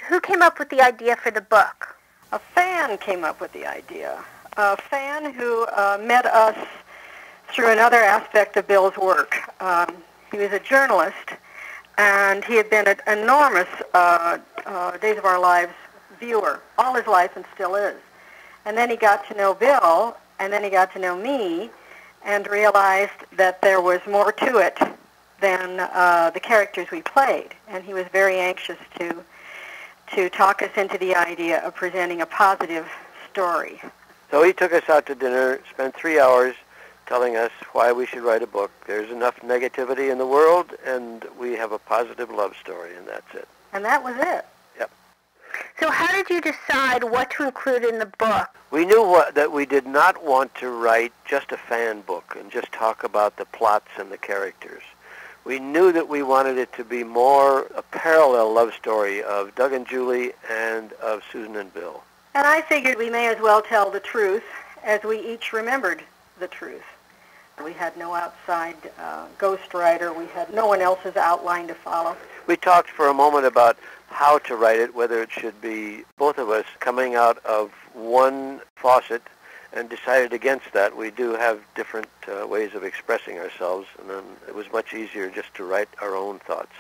Who came up with the idea for the book? A fan came up with the idea. A fan who met us through another aspect of Bill's work. He was a journalist, and he had been an enormous Days of Our Lives viewer all his life and still is. And then he got to know Bill, and then he got to know me, and realized that there was more to it than the characters we played. And he was very anxious to talk us into the idea of presenting a positive story. So he took us out to dinner, spent 3 hours telling us why we should write a book. There's enough negativity in the world, and we have a positive love story, and that's it. And that was it. Yep. So how did you decide what to include in the book? We knew that we did not want to write just a fan book and just talk about the plots and the characters. We knew that we wanted it to be more a parallel love story of Doug and Julie and of Susan and Bill. And I figured we may as well tell the truth as we each remembered the truth. We had no outside ghostwriter. We had no one else's outline to follow. We talked for a moment about how to write it, whether it should be both of us coming out of one faucet, and decided against that. We do have different ways of expressing ourselves, and then it was much easier just to write our own thoughts.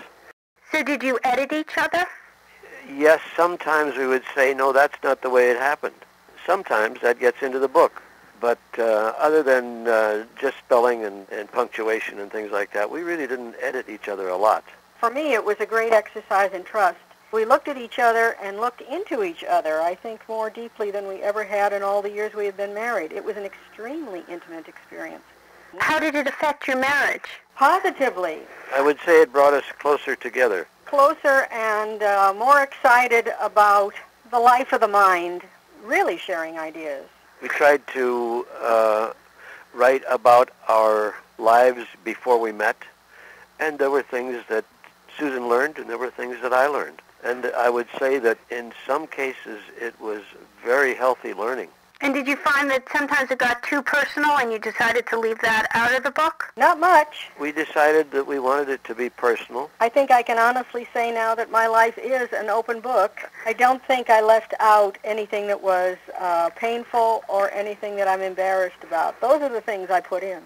So did you edit each other? Yes, sometimes we would say, no, that's not the way it happened. Sometimes that gets into the book. But other than just spelling and punctuation and things like that, we really didn't edit each other a lot. For me, it was a great exercise in trust. We looked at each other and looked into each other, I think, more deeply than we ever had in all the years we had been married. It was an extremely intimate experience. How did it affect your marriage? Positively. I would say it brought us closer together. Closer and more excited about the life of the mind, really sharing ideas. We tried to write about our lives before we met, and there were things that Susan learned, and there were things that I learned. And I would say that in some cases it was very healthy learning. And did you find that sometimes it got too personal and you decided to leave that out of the book? Not much. We decided that we wanted it to be personal. I think I can honestly say now that my life is an open book. I don't think I left out anything that was painful or anything that I'm embarrassed about. Those are the things I put in.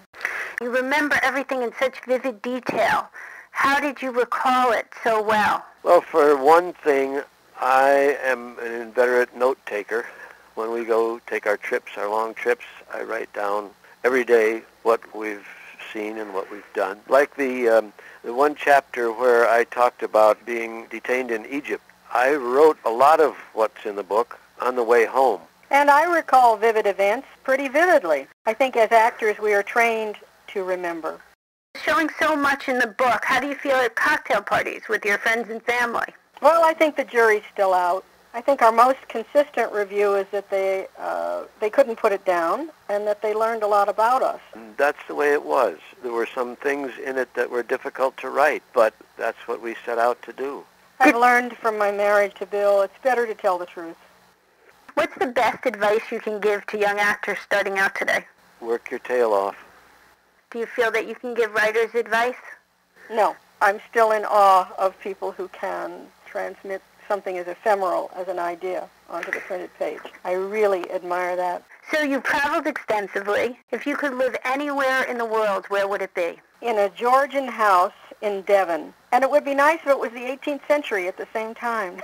You remember everything in such vivid detail. How did you recall it so well? Well, for one thing, I am an inveterate note-taker. When we go take our trips, our long trips, I write down every day what we've seen and what we've done. Like the one chapter where I talked about being detained in Egypt, I wrote a lot of what's in the book on the way home. And I recall vivid events pretty vividly. I think as actors we are trained to remember. Showing so much in the book, how do you feel at cocktail parties with your friends and family? Well, I think the jury's still out. I think our most consistent review is that they couldn't put it down and that they learned a lot about us. That's the way it was. There were some things in it that were difficult to write, but that's what we set out to do. I've learned from my marriage to Bill, it's better to tell the truth. What's the best advice you can give to young actors starting out today? Work your tail off. Do you feel that you can give writers advice? No. I'm still in awe of people who can transmit something as ephemeral as an idea onto the printed page. I really admire that. So you've traveled extensively. If you could live anywhere in the world, where would it be? In a Georgian house in Devon. And it would be nice if it was the 18th century at the same time.